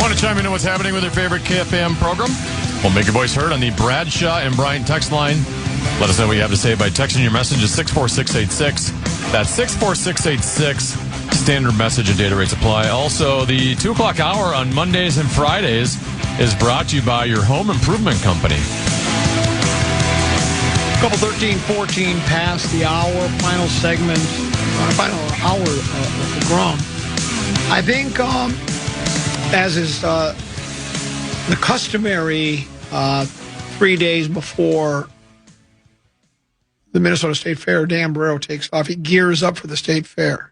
Want to chime in on what's happening with your favorite KFAN program? Well, make your voice heard on the Bradshaw and Bryant text line. Let us know what you have to say by texting your message at 64686. That's 64686. Standard message and data rates apply. Also, the 2 o'clock hour on Mondays and Fridays is brought to you by your home improvement company. Couple 13:14 past the hour, final segment, final hour of the Grum. I think, as is the customary 3 days before the Minnesota State Fair, Dan Barrero takes off. He gears up for the State Fair.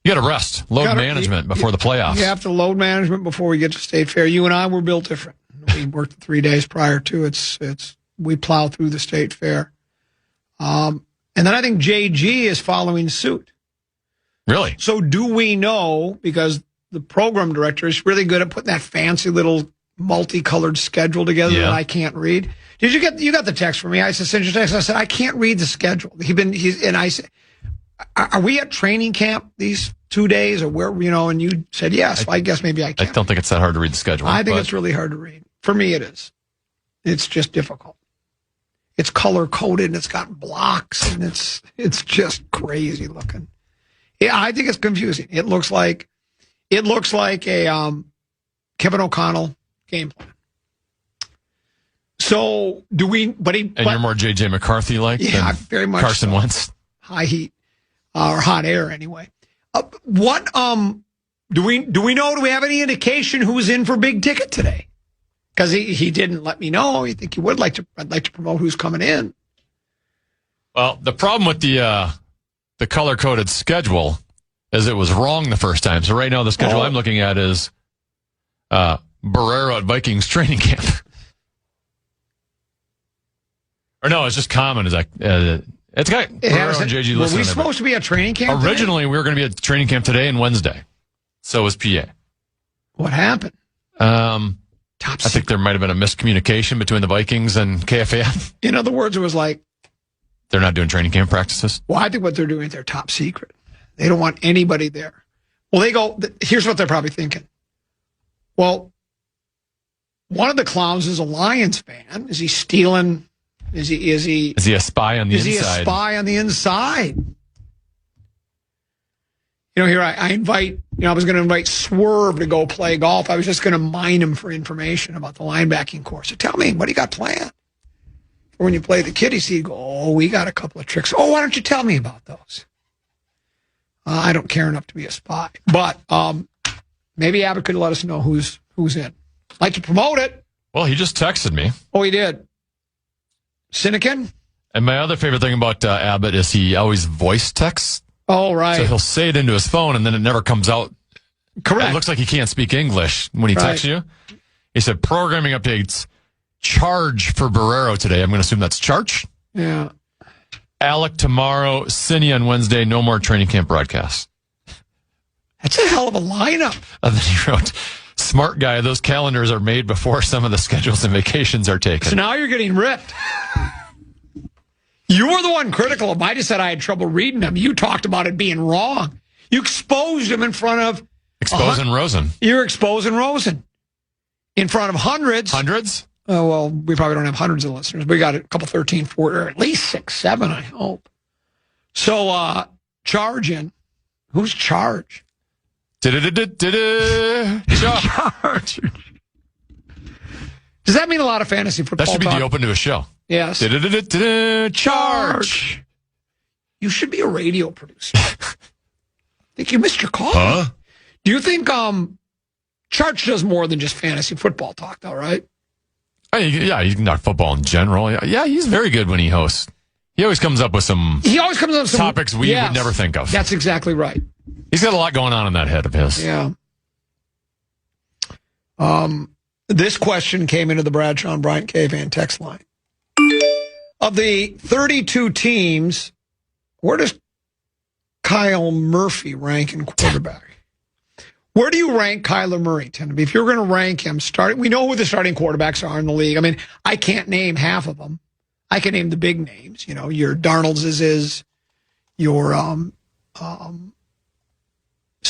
You got to rest, load management before the playoffs. You have to load management before we get to State Fair. You and I were built different. We worked 3 days prior to we plow through the State Fair. And then I think JG is following suit. Really? So do we know, because the program director is really good at putting that fancy little multicolored schedule together that I can't read. You got the text from me? I said, send your text. I said, I can't read the schedule. And I said, are we at training camp these 2 days or where, and you said, yes. I guess maybe I can't. I don't think it's that hard to read the schedule. I think it's really hard to read. For me, it is. It's just difficult. It's color coded and it's got blocks and it's just crazy looking. Yeah, I think it's confusing. It looks like a Kevin O'Connell game plan. So do we? But you're more J.J. McCarthy like than very much Carson Wentz. High heat or hot air anyway. What do we know? Do we have any indication who's in for big ticket today? Because he didn't let me know. You think he would like to? I'd like to promote who's coming in. Well, the problem with the color coded schedule is it was wrong the first time. So right now the schedule I'm looking at is Barrero at Vikings training camp. Or no, it's just common. It's got Barrero and JG listed. Were we supposed to be at training camp Originally, we were going to be at training camp today and Wednesday. So was PA. What happened? I think there might have been a miscommunication between the Vikings and KFAN. In other words, it was like, they're not doing training camp practices? Well, I think what they're doing is they're top secret. They don't want anybody there. Well, here's what they're probably thinking. Well, one of the clowns is a Lions fan. Is he stealing? Is he a spy on the inside? Is he a spy on the inside? Here I invite, I was going to invite Swerve to go play golf. I was just going to mine him for information about the linebacking course. So tell me, what do you got planned? Or when you play the kiddies, he'd go, we got a couple of tricks. Why don't you tell me about those? I don't care enough to be a spy. But maybe Abbott could let us know who's in. I'd like to promote it. Well, he just texted me. Oh, he did. Sinekin? And my other favorite thing about Abbott is he always voice texts. Oh, right. So he'll say it into his phone, and then it never comes out. Correct. It looks like he can't speak English when he texts you. He said, programming updates, charge for Barrero today. I'm going to assume that's charge. Yeah. Alec tomorrow, Cine on Wednesday, no more training camp broadcasts. That's a hell of a lineup. And then he wrote, smart guy, those calendars are made before some of the schedules and vacations are taken. So now you're getting ripped. You were the one critical of. I just said I had trouble reading them. You talked about it being wrong. You exposed him in front of... Exposing Rosen. You're exposing Rosen. In front of hundreds. Hundreds? Oh, well, we probably don't have hundreds of listeners. We got a couple 13, 14, or at least 6, 7, I hope. So, Charge-in. Who's Charge? Charge. Does that mean a lot of fantasy football? That should be talk? the open to a show. Yes. Charge. You should be a radio producer. I think you missed your call. Huh? Do you think Charge does more than just fantasy football talk, though, right? Yeah, you can talk football in general. Yeah, he's very good when he hosts. He always comes up with some topics we would never think of. That's exactly right. He's got a lot going on in that head of his. Yeah. This question came into the Bradshaw and Bryant KFAN text line. Of the 32 teams, where does Kyle Murphy rank in quarterback? Where do you rank Kyler Murray, Tim? If you're going to rank him we know who the starting quarterbacks are in the league. I mean, I can't name half of them. I can name the big names. Your Darnold's your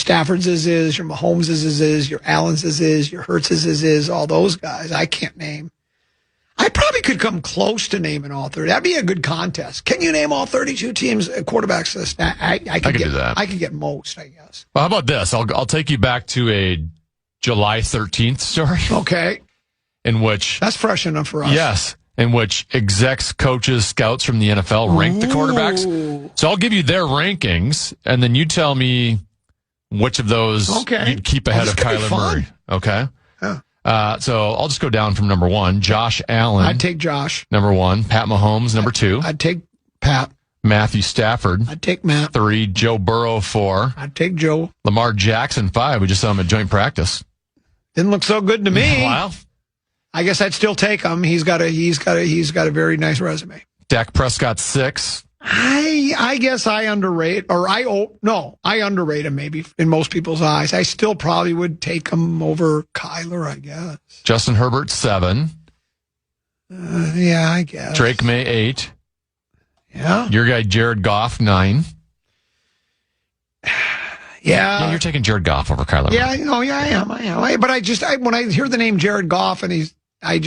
Stafford's is, your Mahomes' is, your Allen's is, your Hurts's is, all those guys. I can't name. I probably could come close to naming all 30. That'd be a good contest. Can you name all 32 teams quarterbacks list? I could do that. I could get most, I guess. Well, how about this? I'll take you back to a July 13th story. Okay. In which... That's fresh enough for us. Yes. In which execs, coaches, scouts from the NFL ranked the quarterbacks. So I'll give you their rankings, and then you tell me which of those you'd keep ahead of Kyler Murray. Okay? Yeah. So I'll just go down from number 1. Josh Allen. I'd take Josh. Number 1. Pat Mahomes, number 2. I'd take Pat. Matthew Stafford. I'd take Matt. 3. Joe Burrow, 4. I'd take Joe. Lamar Jackson, 5. We just saw him at joint practice. Didn't look so good to me. Wow. I guess I'd still take him. He's got a very nice resume. Dak Prescott, 6. I guess I underrate, I underrate him maybe in most people's eyes. I still probably would take him over Kyler, I guess. Justin Herbert, 7. Yeah, I guess. Drake May, 8. Yeah. Your guy Jared Goff, 9. Yeah, you're taking Jared Goff over Kyler Murray. I am. But when I hear the name Jared Goff and I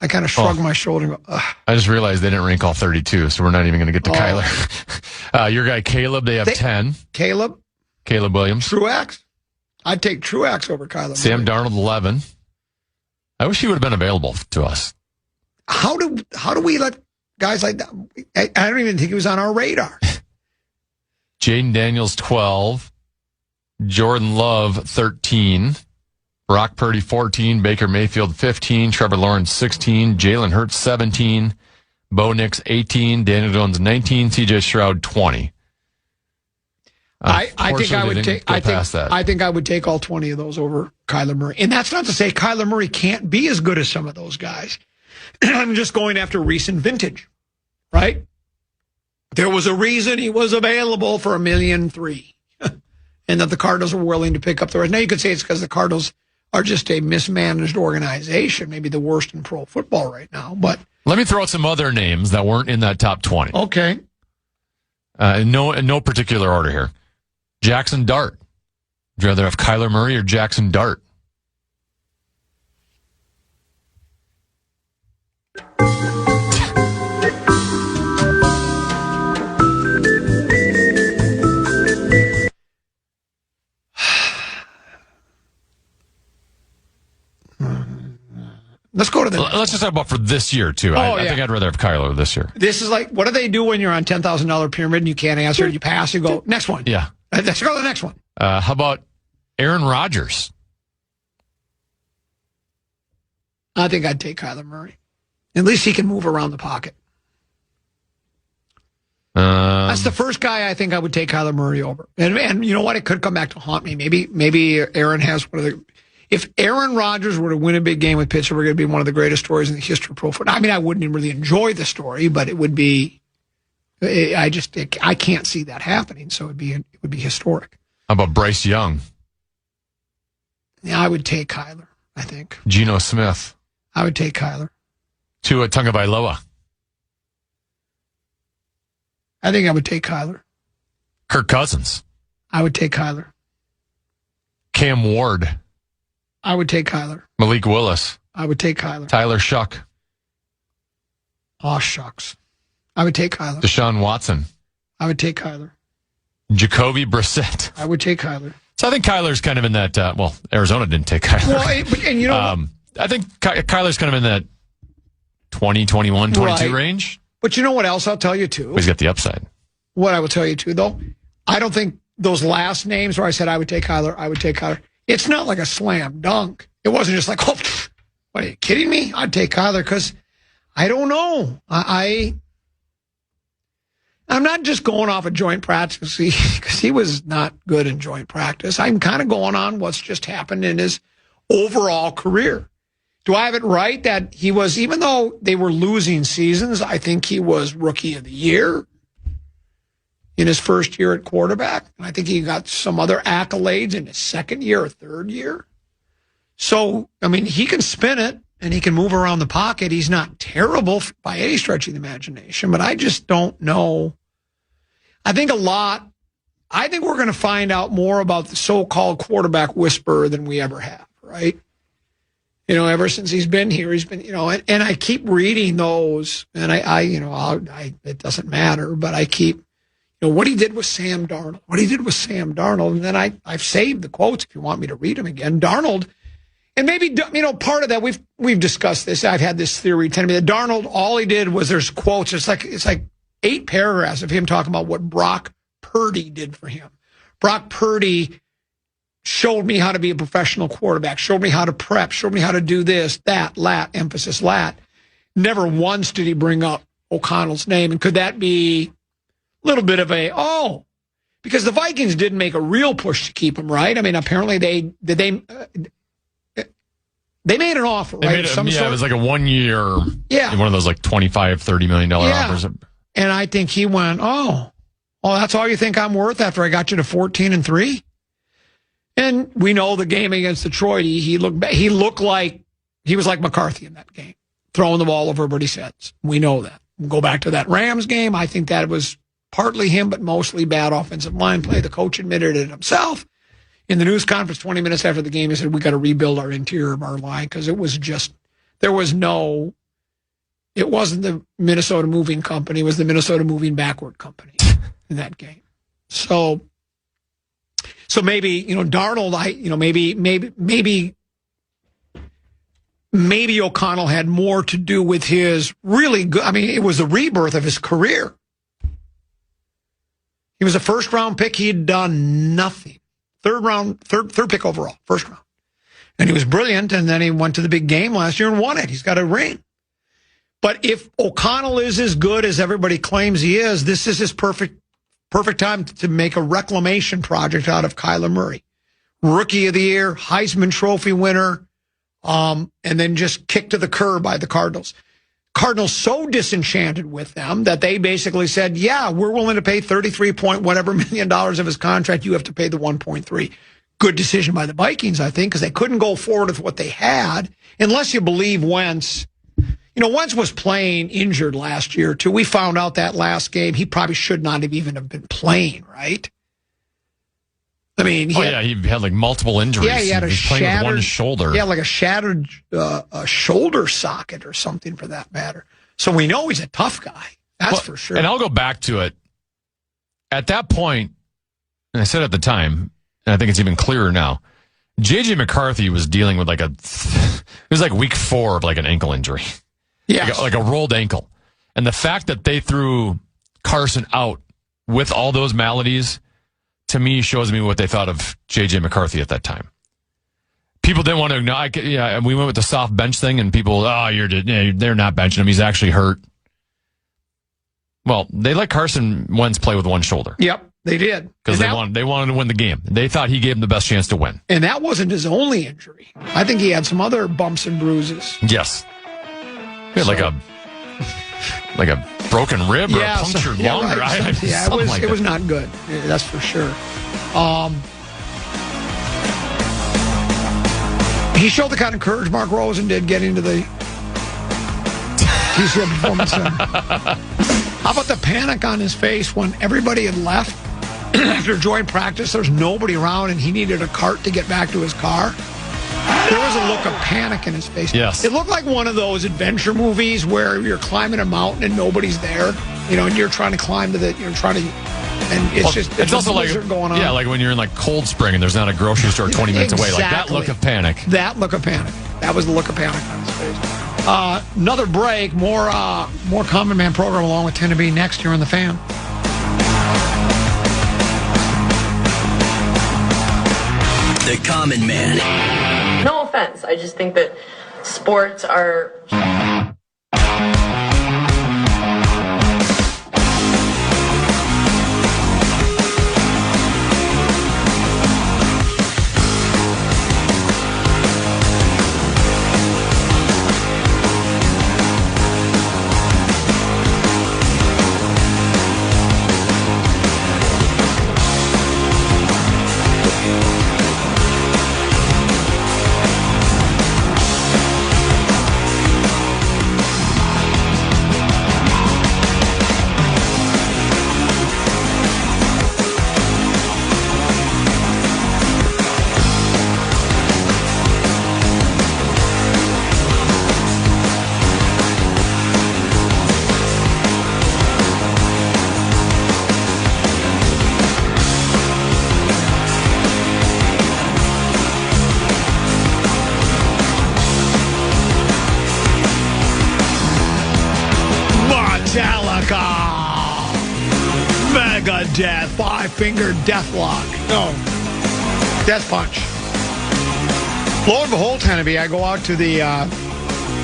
kind of shrug my shoulder and go, ugh. I just realized they didn't rank all 32, so we're not even going to get to Kyler. Your guy Caleb, they have 10. Caleb Williams. Truax. I'd take Truax over Kyler Murray. Sam Darnold, 11. I wish he would have been available to us. How do we let guys like that? I don't even think he was on our radar. Jaden Daniels, 12. Jordan Love, 13. Brock Purdy, 14. Baker Mayfield, 15. Trevor Lawrence, 16. Jalen Hurts, 17. Bo Nix, 18. Daniel Jones, 19. CJ Stroud, 20. I think I would take all 20 of those over Kyler Murray. And that's not to say Kyler Murray can't be as good as some of those guys. I'm just going after recent vintage, right? There was a reason he was available for $1.3 million. And that the Cardinals were willing to pick up the rest. Now, you could say it's because the Cardinals are just a mismanaged organization, maybe the worst in pro football right now. But let me throw out some other names that weren't in that top 20. Okay. In no particular order here. Jackson Dart. Would you rather have Kyler Murray or Jackson Dart? Let's go to the. Let's just talk about for this year too. I think I'd rather have Kyler this year. This is like, what do they do when you're on $10,000 pyramid and you can't answer? You pass. You go next one. Yeah. Let's go to the next one. How about Aaron Rodgers? I think I'd take Kyler Murray. At least he can move around the pocket. That's the first guy I think I would take Kyler Murray over. And you know what? It could come back to haunt me. Maybe Aaron has one of the. If Aaron Rodgers were to win a big game with Pittsburgh, it'd be one of the greatest stories in the history of pro football. I mean, I wouldn't really enjoy the story, but it would be. I can't see that happening. So it would be historic. How about Bryce Young? Yeah, I would take Kyler. I think Geno Smith. I would take Kyler. Tua Tagovailoa. I think I would take Kyler. Kirk Cousins. I would take Kyler. Cam Ward. I would take Kyler. Malik Willis. I would take Kyler. Tyler Shuck. Oh, shucks. I would take Kyler. Deshaun Watson. I would take Kyler. Jacoby Brissett. I would take Kyler. So I think Kyler's kind of in that, Arizona didn't take Kyler. Well, and you know, I think Kyler's kind of in that 20, 21, 22 range. But you know what else I'll tell you, too? But he's got the upside. What I will tell you, too, though, I don't think those last names where I said I would take Kyler, it's not like a slam dunk. It wasn't just like, oh, what, are you kidding me? I'd take Kyler because I don't know. I'm not just going off of joint practice because he was not good in joint practice. I'm kind of going on what's just happened in his overall career. Do I have it right that he was, even though they were losing seasons, I think he was Rookie of the Year in his first year at quarterback. And I think he got some other accolades in his second year or third year. So, I mean, he can spin it and he can move around the pocket. He's not terrible by any stretch of the imagination, but I just don't know. I think a lot I think we're going to find out more about the so-called quarterback whisperer than we ever have, right? Ever since he's been here, he's been, and I keep reading those, and it doesn't matter, but I keep, what he did with Sam Darnold, and then I've saved the quotes if you want me to read them again. Darnold, and maybe, part of that, we've discussed this. I've had this theory telling me that Darnold, all he did was there's quotes. It's like 8 paragraphs of him talking about what Brock Purdy did for him. Brock Purdy showed me how to be a professional quarterback, showed me how to prep, showed me how to do this, that, lat, emphasis, lat. Never once did he bring up O'Connell's name. And could that be a little bit of because the Vikings didn't make a real push to keep him, right? I mean, apparently they made an offer, right? It was like a 1 year, one of those like $25, $30 million offers. And I think he went, that's all you think I'm worth after I got you to 14-3? And we know the game against Detroit, he looked like he was like McCarthy in that game, throwing the ball over everybody's heads. We know that. We'll go back to that Rams game. I think that was partly him, but mostly bad offensive line play. The coach admitted it himself. In the news conference 20 minutes after the game, he said, we got to rebuild our interior of our line because it wasn't the Minnesota Moving Company. It was the Minnesota Moving Backward Company in that game. So maybe, Darnold, maybe O'Connell had more to do with his really good, it was the rebirth of his career. He was a first-round pick. He had done nothing. Third pick overall, first round. And he was brilliant, and then he went to the big game last year and won it. He's got a ring. But if O'Connell is as good as everybody claims he is, this is his perfect time to make a reclamation project out of Kyler Murray. Rookie of the Year, Heisman Trophy winner, and then just kicked to the curb by the Cardinals. Cardinals so disenchanted with them that they basically said, we're willing to pay 33 point whatever $1 million of his contract. You have to pay the 1.3. Good decision by the Vikings, I think, because they couldn't go forward with what they had unless you believe Wentz. Wentz was playing injured last year, too. We found out that last game he probably should not have even have been playing, right? I mean, he had like multiple injuries. Yeah, he had playing with one shoulder. Yeah, like a shattered shoulder socket or something for that matter. So we know he's a tough guy. That's for sure. And I'll go back to it. At that point, and I said at the time, and I think it's even clearer now, J.J. McCarthy was dealing with it was like week 4 of like an ankle injury. Yeah. Like a rolled ankle. And the fact that they threw Carson out with all those maladies, to me, shows me what they thought of J.J. McCarthy at that time. People didn't want to acknowledge, and we went with the soft bench thing, and people, they're not benching him. He's actually hurt. Well, they let Carson Wentz play with one shoulder. Yep, they did. Because they wanted to win the game. They thought he gave them the best chance to win. And that wasn't his only injury. I think he had some other bumps and bruises. Yes. He had like a broken rib or a punctured lung. Right. It was not good. That's for sure. He showed the kind of courage Mark Rosen did getting to the TCL Performance Center. How about the panic on his face when everybody had left after joint practice? There's nobody around, and he needed a cart to get back to his car. There was a look of panic in his face. Yes. It looked like one of those adventure movies where you're climbing a mountain and nobody's there, and you're trying to climb and it's also like going on. Yeah, like when you're in like Cold Spring and there's not a grocery store 20 minutes away. Like that look of panic. That look of panic. That was the look of panic on his face. Another break. More Common Man program along with 10 to be next here on The Fan. The Common Man. No offense. I just think that sports are... death, 5-finger death lock. No. Death punch. Lo and behold, Hannity, I go out to I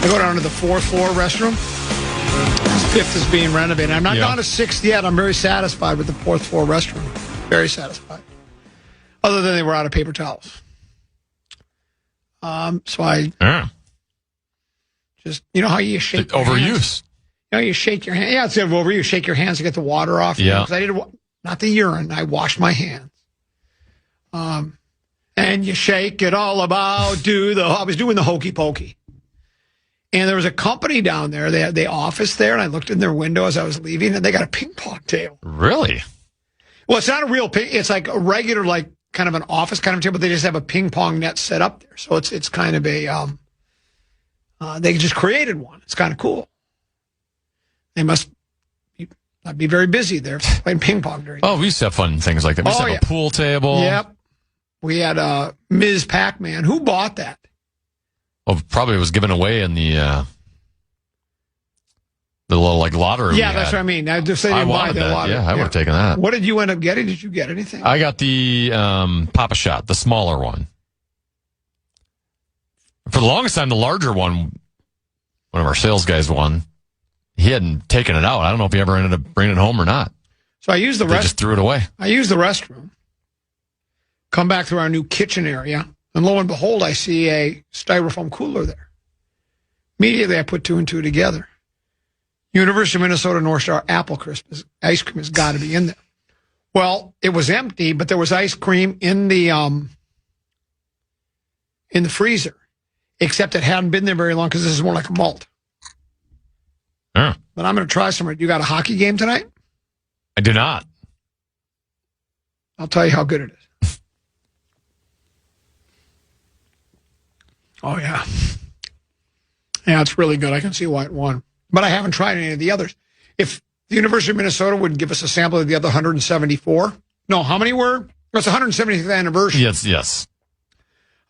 go down to the 4th floor restroom. The 5th is being renovated. I'm not down to 6th yet. I'm very satisfied with the 4th floor restroom. Very satisfied. Other than they were out of paper towels. So I just, you know how you shake your overuse. Hands? You know, you shake your hand. Yeah, it's overuse. You shake your hands to get the water off. Yeah. Because I did not the urine. I washed my hands. And you shake it all about. I was doing the hokey pokey. And there was a company down there. They had the office there, and I looked in their window as I was leaving, and they got a ping pong table. Really? Well, it's not a real ping. It's like a regular, like kind of an office kind of table. But they just have a ping pong net set up there, so it's kind of a. They just created one. It's kind of cool. They must not be very busy there playing ping pong during. Oh, we used to have fun things like that. We used to have a pool table. Yep. We had Ms. Pac-Man. Who bought that? Well, probably was given away in the little like lottery. Yeah, that's what I mean. I just say they didn't buy the lottery. Yeah, I would have taken that. What did you end up getting? Did you get anything? I got the Papa Shot, the smaller one. For the longest time, the larger one of our sales guys won. He hadn't taken it out. I don't know if he ever ended up bringing it home or not. So I used the They just threw it away. I used the restroom. Come back through our new kitchen area. And lo and behold, I see a styrofoam cooler there. Immediately, I put 2 and 2 together. University of Minnesota North Star Apple Crisp ice cream has got to be in there. Well, it was empty, but there was ice cream in the freezer, except it hadn't been there very long because this is more like a malt. Yeah. But I'm going to try some. You got a hockey game tonight? I do not. I'll tell you how good it is. Oh, yeah. Yeah, it's really good. I can see why it won. But I haven't tried any of the others. If the University of Minnesota would give us a sample of the other 174. No, how many were? It's the 170th anniversary. Yes.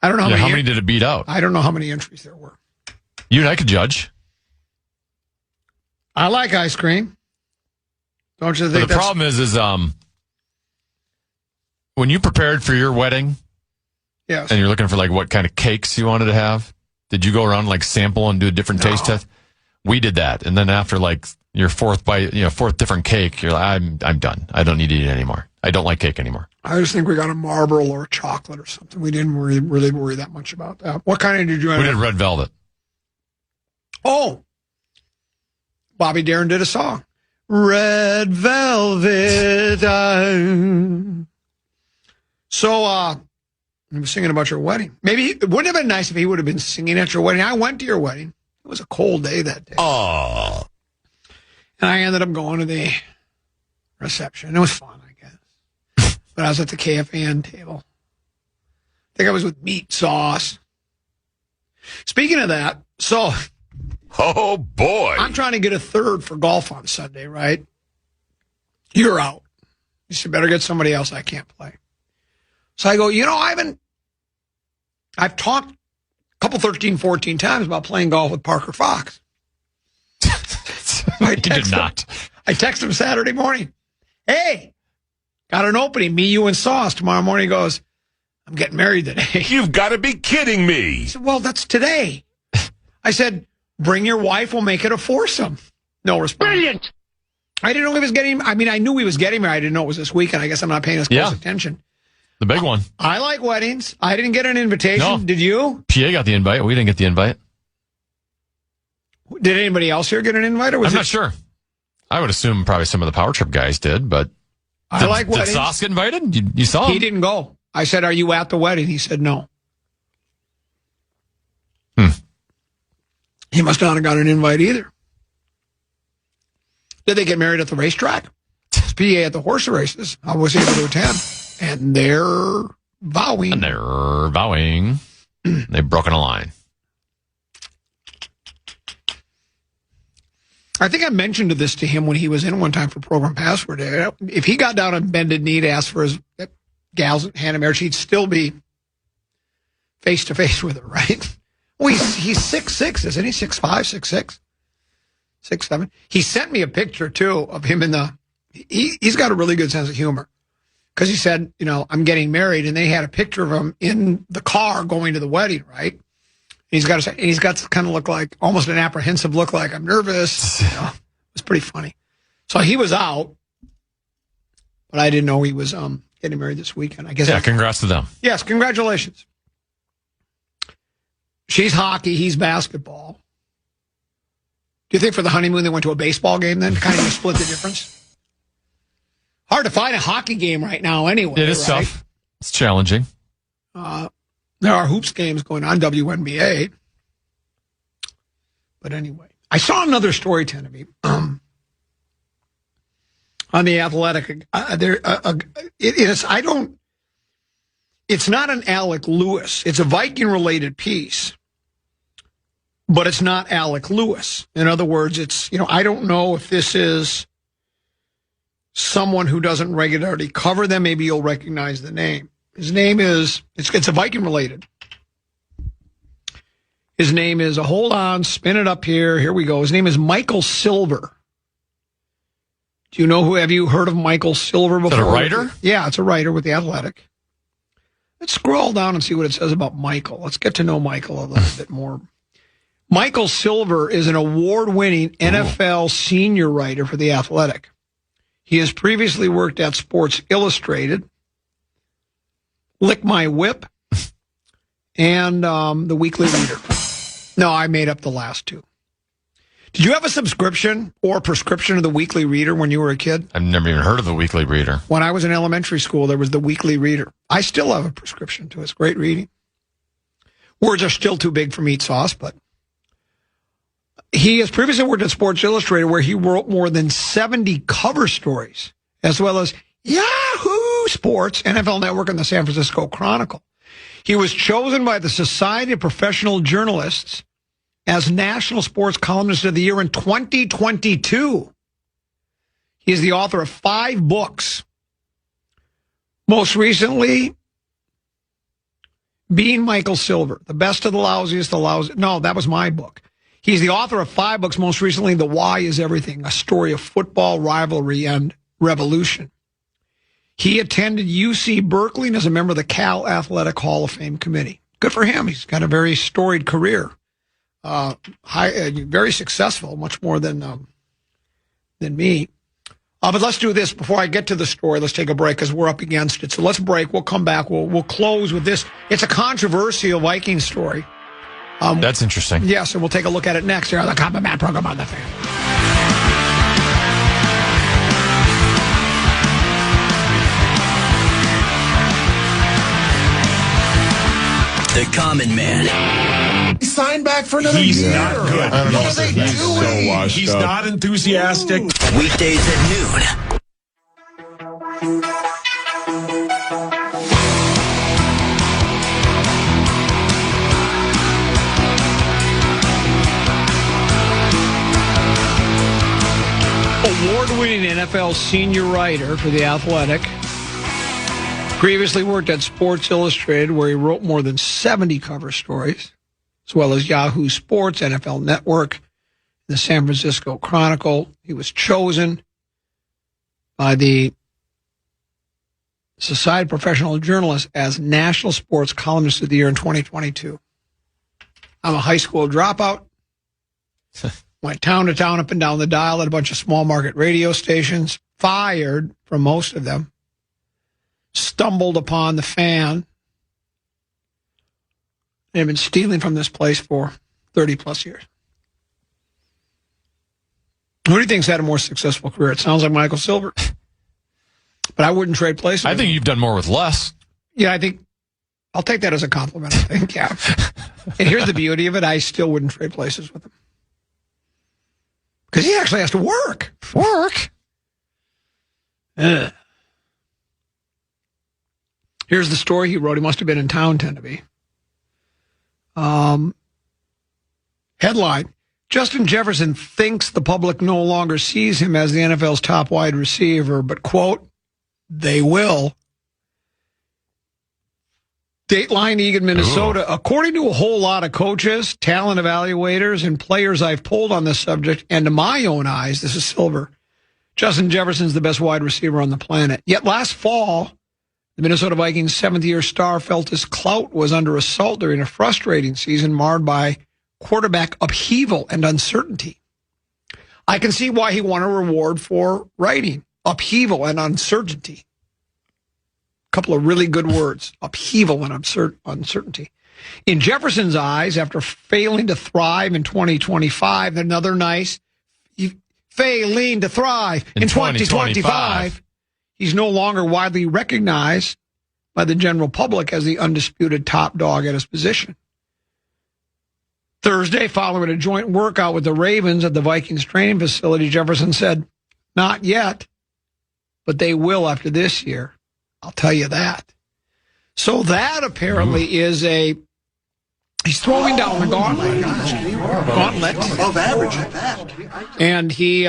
I don't know how many did it beat out? I don't know how many entries there were. You and I could judge. I like ice cream. Don't you think? But the problem is when you prepared for your wedding, yes, and you're looking for like what kind of cakes you wanted to have, did you go around like sample and do a different taste test? We did that, and then after like your fourth different cake, you're like, I'm done. I don't need to eat it anymore. I don't like cake anymore. I just think we got a marble or a chocolate or something. We didn't really worry that much about that. What kind did you end We did red velvet. Oh, Bobby Darin did a song. Red Velvet. So, he was singing about your wedding. Maybe it wouldn't have been nice if he would have been singing at your wedding. I went to your wedding. It was a cold day that day. Oh. And I ended up going to the reception. It was fun, I guess. But I was at the KFAN table. I think I was with meat sauce. Speaking of that, so... Oh, boy. I'm trying to get a third for golf on Sunday, right? You're out. You should better get somebody else. I can't play. So I go, I've talked a couple 13, 14 times about playing golf with Parker Fox. You did not. I text him Saturday morning. Hey, got an opening. Me, you, and Sauce. Tomorrow morning he goes, I'm getting married today. You've got to be kidding me. He said, well, that's today. I said, bring your wife. We'll make it a foursome. No response. Brilliant. I didn't know he was getting, I knew he was getting married. I didn't know it was this weekend. I guess I'm not paying as close attention. The big one. I like weddings. I didn't get an invitation. No. Did you? PA got the invite. We didn't get the invite. Did anybody else here get an invite? Or was I'm not sure. I would assume probably some of the Power Trip guys did, but I like weddings. Did Sauce get invited? You saw him. He didn't go. I said, are you at the wedding? He said, no. He must not have got an invite either. Did they get married at the racetrack? It's PA at the horse races. I was able to attend. And they're vowing. They've broken a line. I think I mentioned this to him when he was in one time for Program Password. If he got down on bended knee to ask for his gal's hand in marriage, he'd still be face-to-face with her, right? Well, he's 6'6", isn't he? 6'5", 6'6", 6'7". He sent me a picture, too, of him he's got a really good sense of humor. Because he said, I'm getting married, and they had a picture of him in the car going to the wedding, right? And he's got to kind of look like, almost an apprehensive look like, I'm nervous. It was pretty funny. So he was out, but I didn't know he was getting married this weekend. I guess. Yeah, congrats to them. Yes, congratulations. She's hockey, he's basketball. Do you think for the honeymoon they went to a baseball game then, to kind of split the difference? Hard to find a hockey game right now anyway. It is tough. It's challenging. There are hoops games going on, WNBA. But anyway, I saw another story, Tennessee, on The Athletic. It's not an Alec Lewis. It's a Viking-related piece, but it's not Alec Lewis. In other words, it's, I don't know if this is someone who doesn't regularly cover them. Maybe you'll recognize the name. His name is, it's a Viking related. His name is, hold on, spin it up here. Here we go. His name is Michael Silver. Do you know have you heard of Michael Silver before? Is that a writer? Yeah, it's a writer with The Athletic. Let's scroll down and see what it says about Michael. Let's get to know Michael a little bit more. Michael Silver is an award-winning NFL senior writer for The Athletic. He has previously worked at Sports Illustrated, Lick My Whip, and the Weekly Reader. No, I made up the last two. Did you have a subscription or prescription of the Weekly Reader when you were a kid? I've never even heard of the Weekly Reader. When I was in elementary school, there was the Weekly Reader. I still have a prescription to it. It's great reading. Words are still too big for meat sauce, but he has previously worked at Sports Illustrated, where he wrote more than 70 cover stories, as well as Yahoo Sports, NFL Network, and the San Francisco Chronicle. He was chosen by the Society of Professional Journalists as National Sports Columnist of the Year in 2022. He is the author of 5 books. Most recently, Being Michael Silver, The Best of the Lousiest, the Lousy. No, that was my book. He's the author of 5 books, most recently, The Why is Everything, a story of football, rivalry, and revolution. He attended UC Berkeley and is a member of the Cal Athletic Hall of Fame Committee. Good for him. He's got a very storied career. Very successful, much more than me. But let's do this before I get to the story. Let's take a break because we're up against it. So let's break. We'll come back. We'll close with this. It's a controversial Viking story. That's interesting. Yes, and we'll take a look at it next here on the Common Man program on the Fan. The Common Man. He signed back for another year. He's not good. I don't know What are they he's so doing? washed He's up. not enthusiastic. Weekdays at noon. Award-winning NFL senior writer for The Athletic. Previously worked at Sports Illustrated, where he wrote more than 70 cover stories, as well as Yahoo Sports, NFL Network, the San Francisco Chronicle. He was chosen by the Society of Professional Journalists as National Sports Columnist of the Year in 2022. I'm a high school dropout. Went town to town, up and down the dial at a bunch of small market radio stations. Fired from most of them. Stumbled upon the Fan. And have been stealing from this place for 30 plus years. Who do you think's had a more successful career? It sounds like Michael Silver. But I wouldn't trade places. I think you've done more with less. Yeah, I think I'll take that as a compliment, I think, yeah. And here's the beauty of it. I still wouldn't trade places with him. Because he actually has to work. Ugh. Here's the story he wrote. He must have been in town, tend to be. Headline, Justin Jefferson thinks the public no longer sees him as the NFL's top wide receiver, but, quote, they will. Dateline, Eagan, Minnesota. Ooh. According to a whole lot of coaches, talent evaluators, and players I've polled on this subject, and to my own eyes, this is Silver, Justin Jefferson's the best wide receiver on the planet. Yet last fall, the Minnesota Vikings' seventh-year star felt his clout was under assault during a frustrating season marred by quarterback upheaval and uncertainty. I can see why he won a reward for writing upheaval and uncertainty. A couple of really good words, upheaval and uncertainty. In Jefferson's eyes, after failing to thrive in 2025, another nice failing to thrive in 2025, he's no longer widely recognized by the general public as the undisputed top dog at his position. Thursday, following a joint workout with the Ravens at the Vikings training facility, Jefferson said, "Not yet, but they will after this year. I'll tell you that." So that apparently is he's throwing down the gauntlet. Above average at that. And he's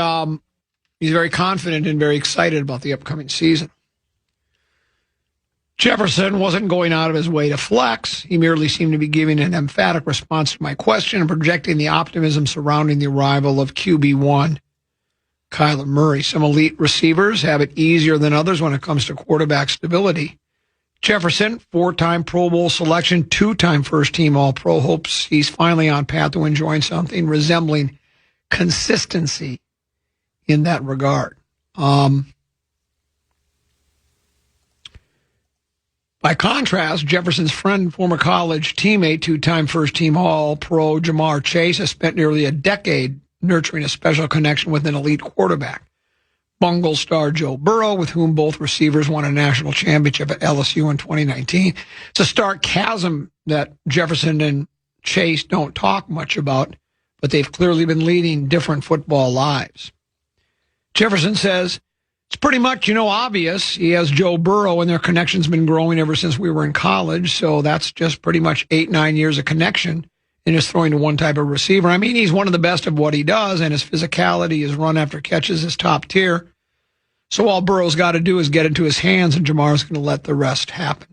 very confident and very excited about the upcoming season. Jefferson wasn't going out of his way to flex. He merely seemed to be giving an emphatic response to my question and projecting the optimism surrounding the arrival of QB1, Kyler Murray. Some elite receivers have it easier than others when it comes to quarterback stability. Jefferson, 4-time Pro Bowl selection, 2-time first-team All-Pro, hopes he's finally on path to enjoying something resembling consistency in that regard. By contrast, Jefferson's friend, former college teammate, 2-time first-team All-Pro Jamar Chase, has spent nearly a decade nurturing a special connection with an elite quarterback. Bungle star Joe Burrow, with whom both receivers won a national championship at LSU in 2019. It's a stark chasm that Jefferson and Chase don't talk much about, but they've clearly been leading different football lives. Jefferson says, it's pretty much, obvious. He has Joe Burrow, and their connection's been growing ever since we were in college, so that's just pretty much 8-9 years of connection in just throwing to one type of receiver. I mean, he's one of the best of what he does, and his physicality, his run after catches is top tier. So all Burrow's got to do is get into his hands, and Jamar's going to let the rest happen.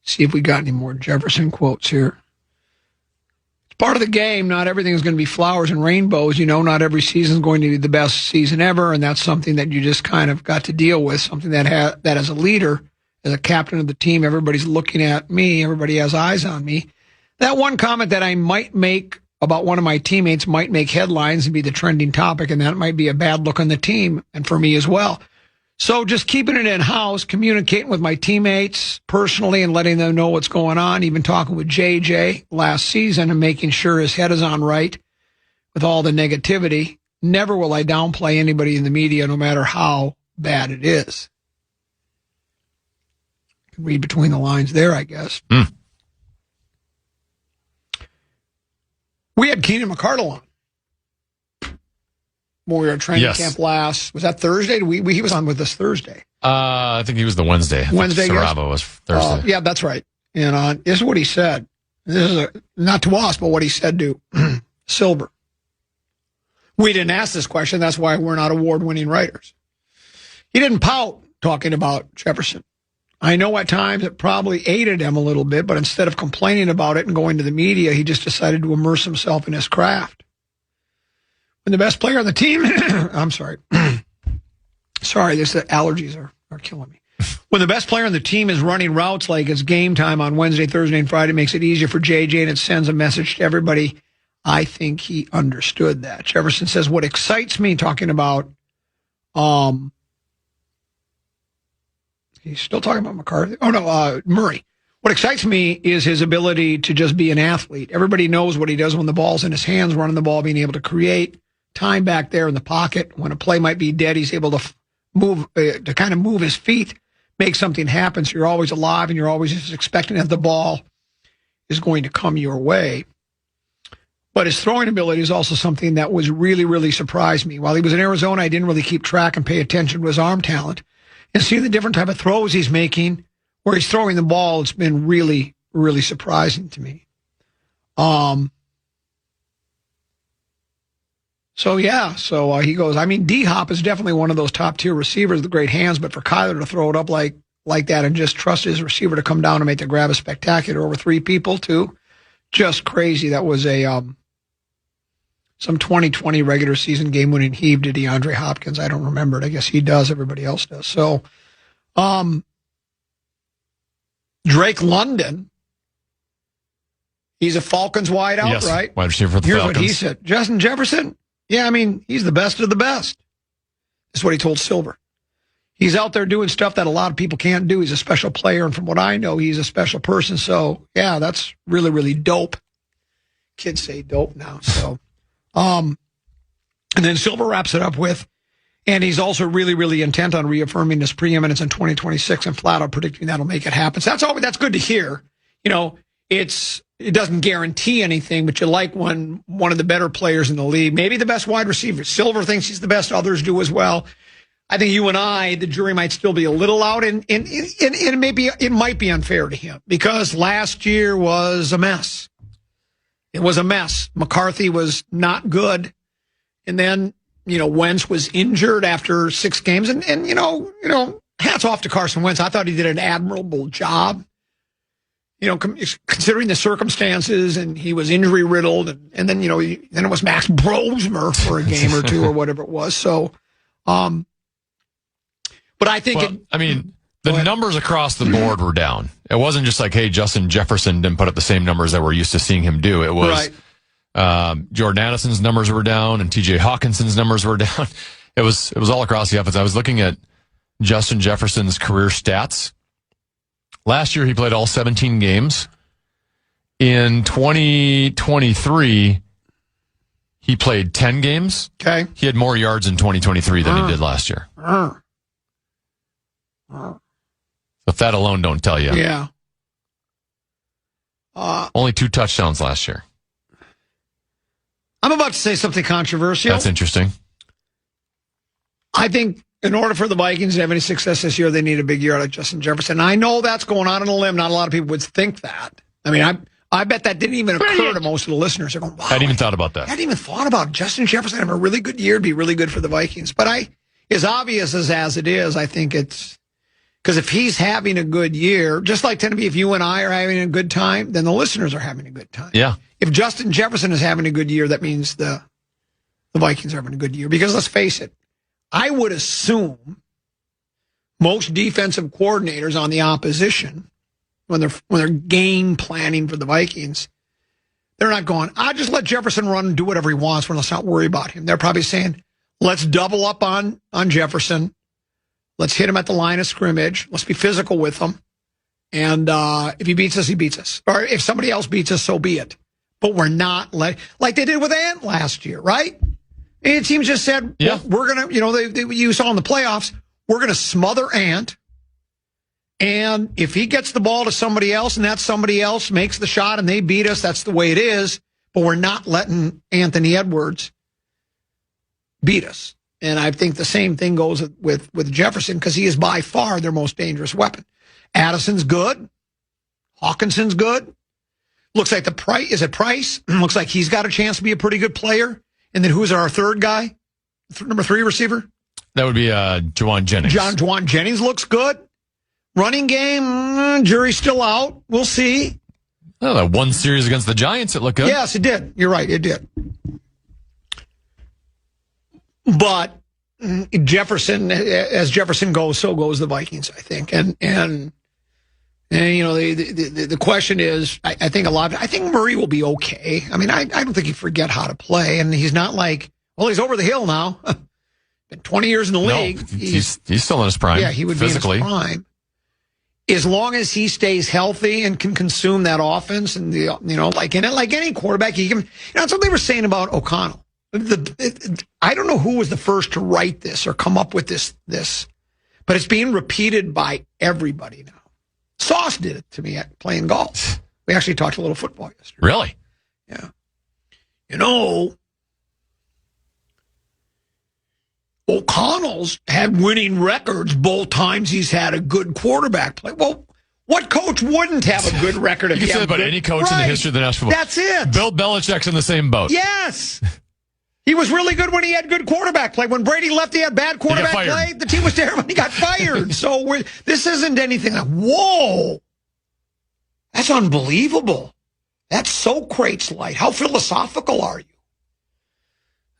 See if we got any more Jefferson quotes here. It's part of the game. Not everything is going to be flowers and rainbows. Not every season is going to be the best season ever, and that's something that you just kind of got to deal with, something that as a leader, as a captain of the team, everybody's looking at me. Everybody has eyes on me. That one comment that I might make about one of my teammates might make headlines and be the trending topic, and that might be a bad look on the team and for me as well. So just keeping it in-house, communicating with my teammates personally and letting them know what's going on, even talking with JJ last season and making sure his head is on right with all the negativity. Never will I downplay anybody in the media, no matter how bad it is. Read between the lines there, I guess. We had Keenan McCardle on when we were at training camp last. Was that Thursday? He was on with us Thursday. I think he was the Wednesday. Sarabo was Thursday. Yeah, that's right. And this is what he said. This is not to us, but what he said to Silver. We didn't ask this question. That's why we're not award-winning writers. He didn't pout talking about Jefferson. I know at times it probably aided him a little bit, but instead of complaining about it and going to the media, he just decided to immerse himself in his craft. When the best player on the team, I'm sorry. Sorry, the allergies are killing me. When the best player on the team is running routes like it's game time on Wednesday, Thursday, and Friday, it makes it easier for JJ, and it sends a message to everybody. I think he understood that. Jefferson says, what excites me, talking about he's still talking about McCarthy. Oh, no, Murray. What excites me is his ability to just be an athlete. Everybody knows what he does when the ball's in his hands, running the ball, being able to create time back there in the pocket. When a play might be dead, he's able to move his feet, make something happen. So you're always alive, and you're always just expecting that the ball is going to come your way. But his throwing ability is also something that was really, really surprised me. While he was in Arizona, I didn't really keep track and pay attention to his arm talent. And seeing the different type of throws he's making, where he's throwing the ball, it's been really, really surprising to me. He goes, D-Hop is definitely one of those top-tier receivers with great hands, but for Kyler to throw it up like that and just trust his receiver to come down and make the grab a spectacular over 3 people, too, just crazy. That was a some 2020 regular season game-winning heave to DeAndre Hopkins. I don't remember it. I guess he does. Everybody else does. So, Drake London, he's a Falcons wideout, yes, right? Wide receiver for the Here's Falcons. what he said. Justin Jefferson, yeah, I mean, he's the best of the best. That's what he told Silver. He's out there doing stuff that a lot of people can't do. He's a special player, and from what I know, he's a special person. So, yeah, that's really, really dope. Kids say dope now. So, and then Silver wraps it up with, and he's also really, really intent on reaffirming his preeminence in 2026 and flat out predicting that'll make it happen. So that's good to hear. You know, it doesn't guarantee anything, but you like when one of the better players in the league, maybe the best wide receiver. Silver thinks he's the best. Others do as well. I think you and I, the jury might still be a little out, and maybe it might be unfair to him because last year was a mess. It was a mess. McCarthy was not good, and then Wentz was injured after 6 games, and hats off to Carson Wentz. I thought he did an admirable job. Considering the circumstances, and he was injury riddled, and then then it was Max Brosmer for a game or two or whatever it was. So. But I think the numbers across the board were down. It wasn't just like, hey, Justin Jefferson didn't put up the same numbers that we're used to seeing him do. It was Jordan Addison's numbers were down and TJ Hawkinson's numbers were down. It was all across the offense. I was looking at Justin Jefferson's career stats. Last year he played all 17 games. In 2023, he played 10 games. Okay. He had more yards in 2023 than he did last year. So if that alone don't tell you. Yeah. Only 2 touchdowns last year. I'm about to say something controversial. That's interesting. I think in order for the Vikings to have any success this year, they need a big year out of Justin Jefferson. I know that's going out on a limb. Not a lot of people would think that. I mean, I bet that didn't even occur to most of the listeners. They're going, wow. I hadn't even thought about that. I hadn't even thought about Justin Jefferson having a really good year. It'd be really good for the Vikings. But as obvious as it is, I think it's because if he's having a good year, just like Tennessee, if you and I are having a good time, then the listeners are having a good time. Yeah. If Justin Jefferson is having a good year, that means the Vikings are having a good year. Because let's face it, I would assume most defensive coordinators on the opposition, when they're game planning for the Vikings, they're not going, I'll just let Jefferson run and do whatever he wants. Let's not worry about him. They're probably saying, let's double up on Jefferson. Let's hit him at the line of scrimmage. Let's be physical with him. And if he beats us, he beats us. Or if somebody else beats us, so be it. But we're not like they did with Ant last year, right? And teams just said, yeah, well, we're going to, you saw in the playoffs, we're going to smother Ant. And if he gets the ball to somebody else and that somebody else makes the shot and they beat us, that's the way it is. But we're not letting Anthony Edwards beat us. And I think the same thing goes with Jefferson because he is by far their most dangerous weapon. Addison's good. Hawkinson's good. Looks like Price? Looks like he's got a chance to be a pretty good player. And then who's our third guy? Number 3 receiver? That would be Juwan Jennings. Juwan Jennings looks good. Running game, jury's still out. We'll see. Oh, that one series against the Giants, it looked good. Yes, it did. You're right, it did. But Jefferson, as Jefferson goes, so goes the Vikings, I think. And the question is, I think Murray will be okay. I mean, I don't think he'd forget how to play. And he's not like, well, he's over the hill now. Been 20 years in the league. He's still in his prime. Yeah, he would physically be in his prime. As long as he stays healthy and can consume that offense and like any quarterback, he can, that's what they were saying about O'Connell. I don't know who was the first to write this or come up with this, but it's being repeated by everybody now. Sauce did it to me at playing golf. We actually talked a little football yesterday. Really? Yeah. O'Connell's had winning records both times he's had a good quarterback play. Well, what coach wouldn't have a good record if you can say about any coach in the history of the National Football? That's it. Bill Belichick's in the same boat. Yes. He was really good when he had good quarterback play. When Brady left, he had bad quarterback play. The team was terrible and he got fired. So this isn't anything like, whoa, that's unbelievable. That's Socrates light. How philosophical are you?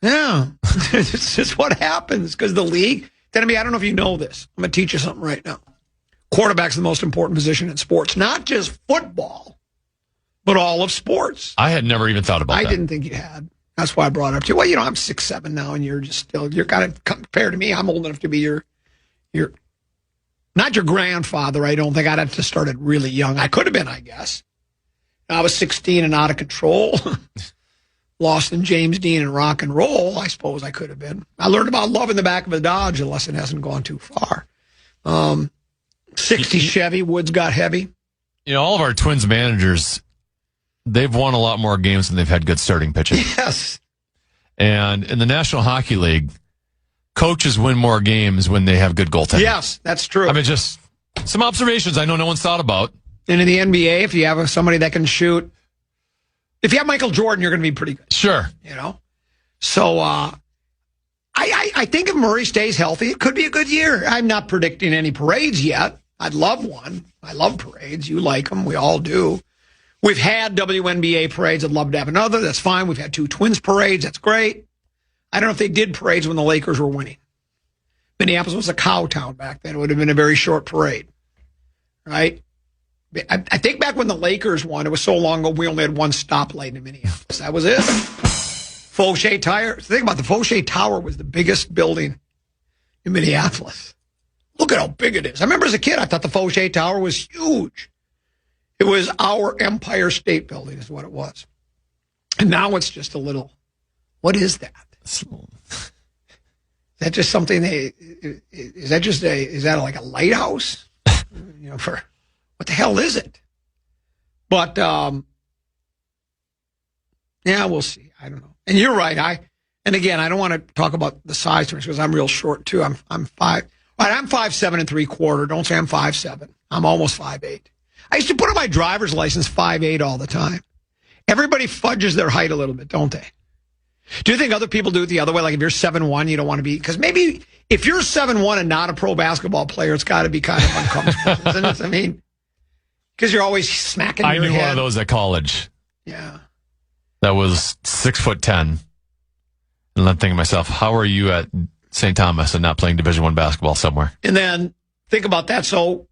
Yeah. It's just what happens because the league. I don't know if you know this. I'm going to teach you something right now. Quarterback's the most important position in sports, not just football, but all of sports. I had never even thought about that. I didn't think you had. That's why I brought it up to you. Well, I'm 6'7" now, and you're kind of compared to me. I'm old enough to be your not your grandfather. I don't think I'd have to start it really young. I could have been, I guess. I was 16 and out of control. Lost in James Dean and rock and roll, I suppose I could have been. I learned about love in the back of a Dodge. The lesson hasn't gone too far. 60 Chevy, woods got heavy. All of our Twins managers, they've won a lot more games than they've had good starting pitching. Yes. And in the National Hockey League, coaches win more games when they have good goaltending. Yes, that's true. I mean, just some observations I know no one's thought about. And in the NBA, if you have somebody that can shoot, if you have Michael Jordan, you're going to be pretty good. Sure. So I think if Murray stays healthy, it could be a good year. I'm not predicting any parades yet. I'd love one. I love parades. You like them. We all do. We've had WNBA parades. I'd love to have another. That's fine. We've had 2 Twins parades. That's great. I don't know if they did parades when the Lakers were winning. Minneapolis was a cow town back then. It would have been a very short parade, right? I think back when the Lakers won, it was so long ago, we only had one stoplight in Minneapolis. That was it. Fauché Tower. Think about the Fauché Tower was the biggest building in Minneapolis. Look at how big it is. I remember as a kid, I thought the Fauché Tower was huge. It was our Empire State Building is what it was. And now it's just a little, what is that? Is that just something is that like a lighthouse? For what the hell is it? But yeah, we'll see. I don't know. And you're right. And again, I don't want to talk about the size because I'm real short too. I'm 5'7" and 3/4. Don't say I'm 5'7". I'm almost 5'8". I used to put on my driver's license 5'8" all the time. Everybody fudges their height a little bit, don't they? Do you think other people do it the other way? Like if you're 7'1", you don't want to be, because maybe if you're 7'1" and not a pro basketball player, it's got to be kind of uncomfortable, isn't it? I mean, because you're always smacking your head. I knew one of those at college. Yeah. That was 6'10". And I'm thinking to myself, how are you at St. Thomas and not playing Division I basketball somewhere? And then think about that. So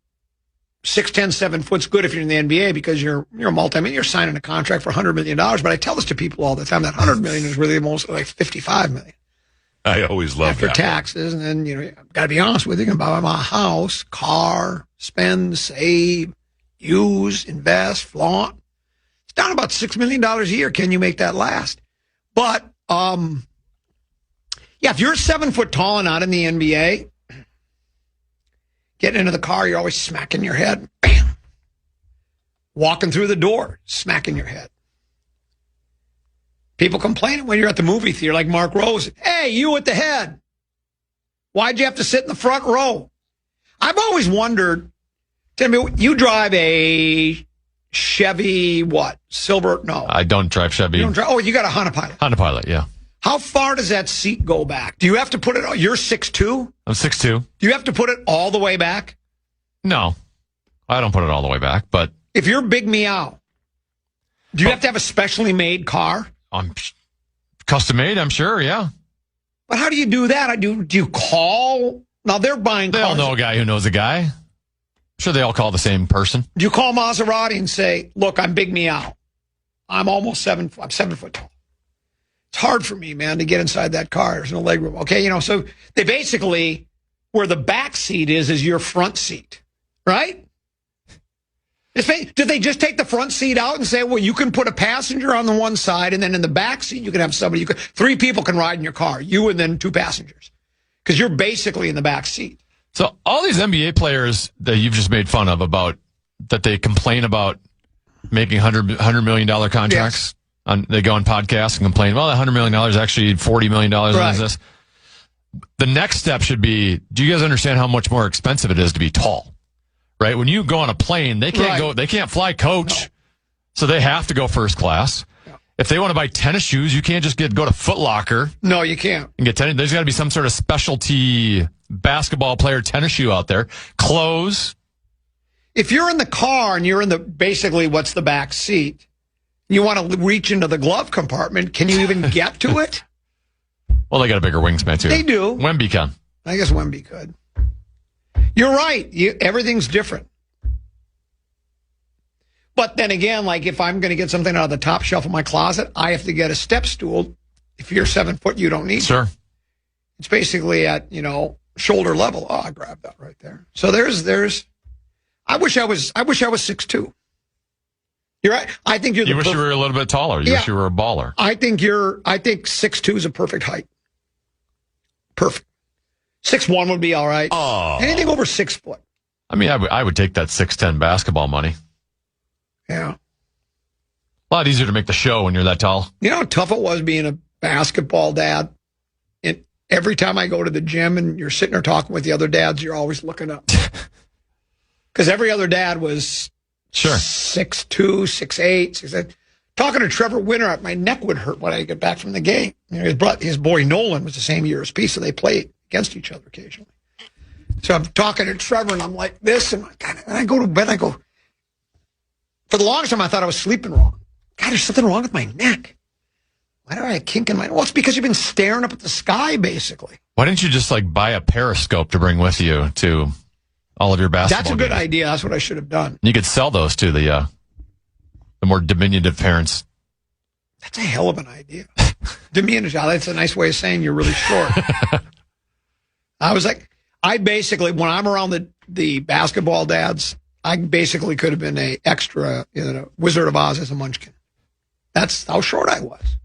6'10", 7 foot's good if you're in the NBA because you're a multi-million. You're signing a contract for $100 million. But I tell this to people all the time, that $100 million is really most like $55 million. I always love that. After taxes. And then, I've got to be honest with you about my house, car, spend, save, use, invest, flaunt. It's down about $6 million a year. Can you make that last? But, yeah, if you're 7 foot tall and not in the NBA, getting into the car, you're always smacking your head. Bam. Walking through the door, smacking your head. People complaining when you're at the movie theater, like Mark Rose. Hey, you at the head. Why'd you have to sit in the front row? I've always wondered, tell me, you drive a Chevy, what? Silver? No. I don't drive Chevy. You don't drive, you got a Honda Pilot. Honda Pilot, yeah. How far does that seat go back? Do you have to put it, you're 6'2"? I'm 6'2". Do you have to put it all the way back? No, I don't put it all the way back, but... If you're Big Meow, do you have to have a specially made car? I'm custom made, I'm sure, yeah. But how do you do that? Do you call? Now they're buying cars. They all know a guy who knows a guy. I'm sure they all call the same person. Do you call Maserati and say, look, I'm Big Meow. I'm 7 foot tall. It's hard for me, man, to get inside that car. There's no leg room. Okay, so they basically, where the back seat is your front seat, right? Did they just take the front seat out and say, well, you can put a passenger on the one side, and then in the back seat you can have somebody, 3 people can ride in your car, you and then 2 passengers, because you're basically in the back seat. So all these NBA players that you've just made fun of about, that they complain about making $100 million contracts, yes. They go on podcasts and complain, well, that $100 million is actually $40 million. Right. This. The next step should be, do you guys understand how much more expensive it is to be tall? Right? When you go on a plane, they can't they can't fly coach. No. So they have to go first class. Yeah. If they want to buy tennis shoes, you can't just go to Foot Locker. No, you can't. And get tennis. There's got to be some sort of specialty basketball player tennis shoe out there. Clothes. If you're in the car and you're in basically what's the back seat, you want to reach into the glove compartment, can you even get to it? Well, they got a bigger wingspan, too. They do. Wemby can. I guess Wemby could. You're right. Everything's different. But then again, like if I'm going to get something out of the top shelf of my closet, I have to get a step stool. If you're 7 foot, you don't need Sure. it. It's basically at, shoulder level. Oh, I grabbed that right there. So there's I wish I was 6'2". You're right. I think you're You wish you were a little bit taller. You wish you were a baller. I think 6'2" is a perfect height. Perfect. 6'1" would be all right. Oh. Anything over 6 foot. I mean, I would take that 6'10" basketball money. Yeah. A lot easier to make the show when you're that tall. You know how tough it was being a basketball dad? And every time I go to the gym and you're sitting there talking with the other dads, you're always looking up. Because every other dad was 6'2", 6'8", 6'8". Talking to Trevor Winter, my neck would hurt when I get back from the game. His boy Nolan was the same year as P, so they played against each other occasionally. So I'm talking to Trevor, and I'm like this, and I go to bed, I go, for the longest time, I thought I was sleeping wrong. God, there's something wrong with my neck. Why do I have a kink in my neck? Well, it's because you've been staring up at the sky, basically. Why didn't you just, buy a periscope to bring with you to all of your basketball That's a good games? idea. That's what I should have done. You could sell those to the more diminutive parents. That's a hell of an idea. Diminutive. That's a nice way of saying you're really short. I was like, I basically, when I'm around the basketball dads, I basically could have been a extra, Wizard of Oz as a munchkin. That's how short I was.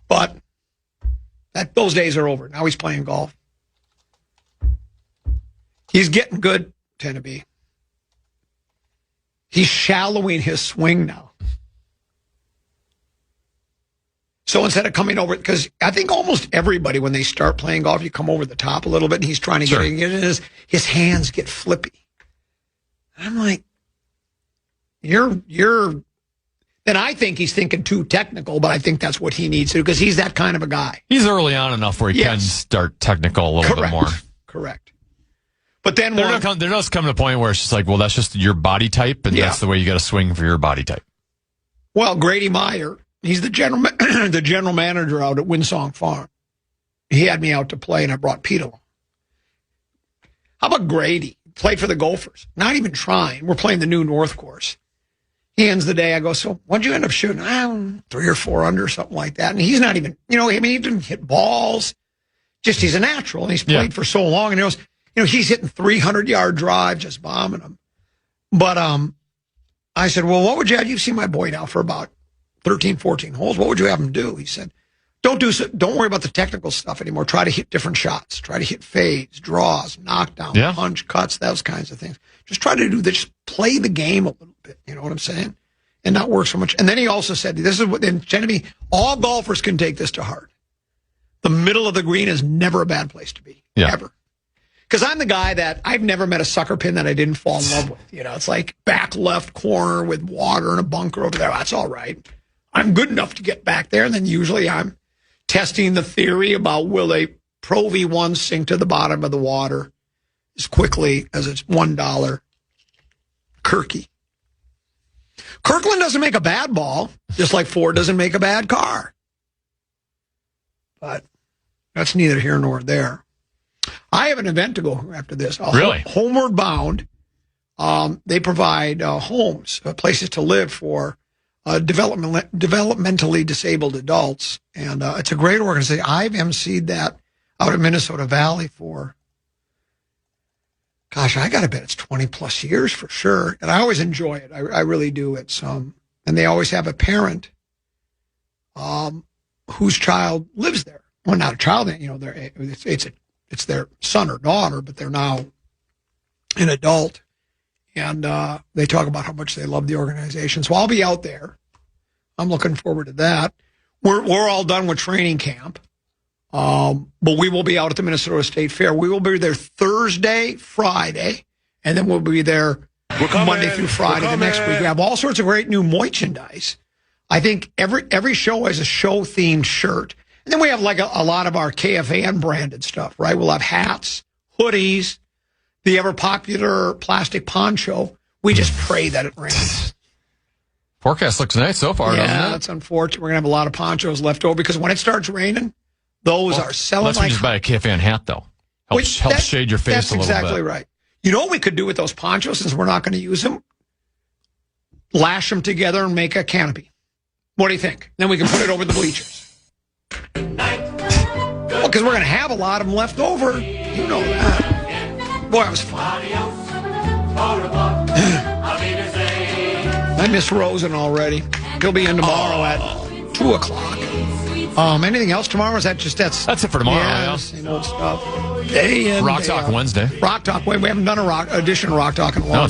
But those days are over. Now he's playing golf. He's getting good, Tenneby. He's shallowing his swing now. So instead of coming over, because I think almost everybody, when they start playing golf, you come over the top a little bit, and he's trying to get in, his hands get flippy. I'm like, you're. Then I think he's thinking too technical, but I think that's what he needs to do because he's that kind of a guy. He's early on enough where he can start technical a little bit more. Correct. But then there does come to a point where it's just like, well, that's just your body type, and that's the way you got to swing for your body type. Well, Grady Meyer, he's the general manager out at Winsong Farm. He had me out to play, and I brought Pete along. How about Grady? Played for the Gophers. Not even trying. We're playing the new North course. He ends the day. I go, so what'd you end up shooting? 3 or 4 under, something like that. And he's not even, he didn't hit balls. Just he's a natural, and he's played for so long. And he goes, he's hitting 300-yard drives, just bombing them. But I said, well, what would you have? You've seen my boy now for about 13, 14 holes. What would you have him do? He said, don't worry about the technical stuff anymore. Try to hit different shots. Try to hit fades, draws, knockdowns, punch, cuts, those kinds of things. Just try to do this. Just play the game a little bit. You know what I'm saying? And not work so much. And then he also said, this is what, and Genevieve, all golfers can take this to heart. The middle of the green is never a bad place to be. Ever. Because I'm the guy that I've never met a sucker pin that I didn't fall in love with. It's like back left corner with water and a bunker over there. That's all right. I'm good enough to get back there. And then usually I'm testing the theory about will a Pro V1 sink to the bottom of the water as quickly as it's $1 Kirky. Kirkland doesn't make a bad ball, just like Ford doesn't make a bad car. But that's neither here nor there. I have an event to go after this. Really? Homeward Bound. They provide homes, places to live for developmentally disabled adults. And it's a great organization. I've emceed that out of Minnesota Valley for, gosh, I got to bet it's 20-plus years for sure. And I always enjoy it. I really do. And they always have a parent whose child lives there. Well, not a child, it's their son or daughter, but they're now an adult. And they talk about how much they love the organization. So I'll be out there. I'm looking forward to that. We're all done with training camp. But we will be out at the Minnesota State Fair. We will be there Thursday, Friday, and then we'll be there Monday through Friday the next week. We have all sorts of great new merchandise. I think every show has a show-themed shirt. And then we have like a lot of our KFAN branded stuff, right? We'll have hats, hoodies, the ever-popular plastic poncho. We just pray that it rains. Forecast looks nice so far, doesn't it? That's unfortunate. We're going to have a lot of ponchos left over because when it starts raining, those are selling unless we just buy a KFAN hat, though. Help shade your face a little bit. That's exactly right. You know what we could do with those ponchos since we're not going to use them? Lash them together and make a canopy. What do you think? Then we can put it over the bleachers. Well, because we're going to have a lot of them left over. You know that. Boy, that was fun. I miss Rosen already. He'll be in tomorrow at 2 o'clock. Anything else tomorrow? Is that just that's it for tomorrow? Yeah, same old stuff. Day in, Rock day Talk out. Wednesday. Rock Talk. We haven't done a rock edition of Rock Talk in a long time.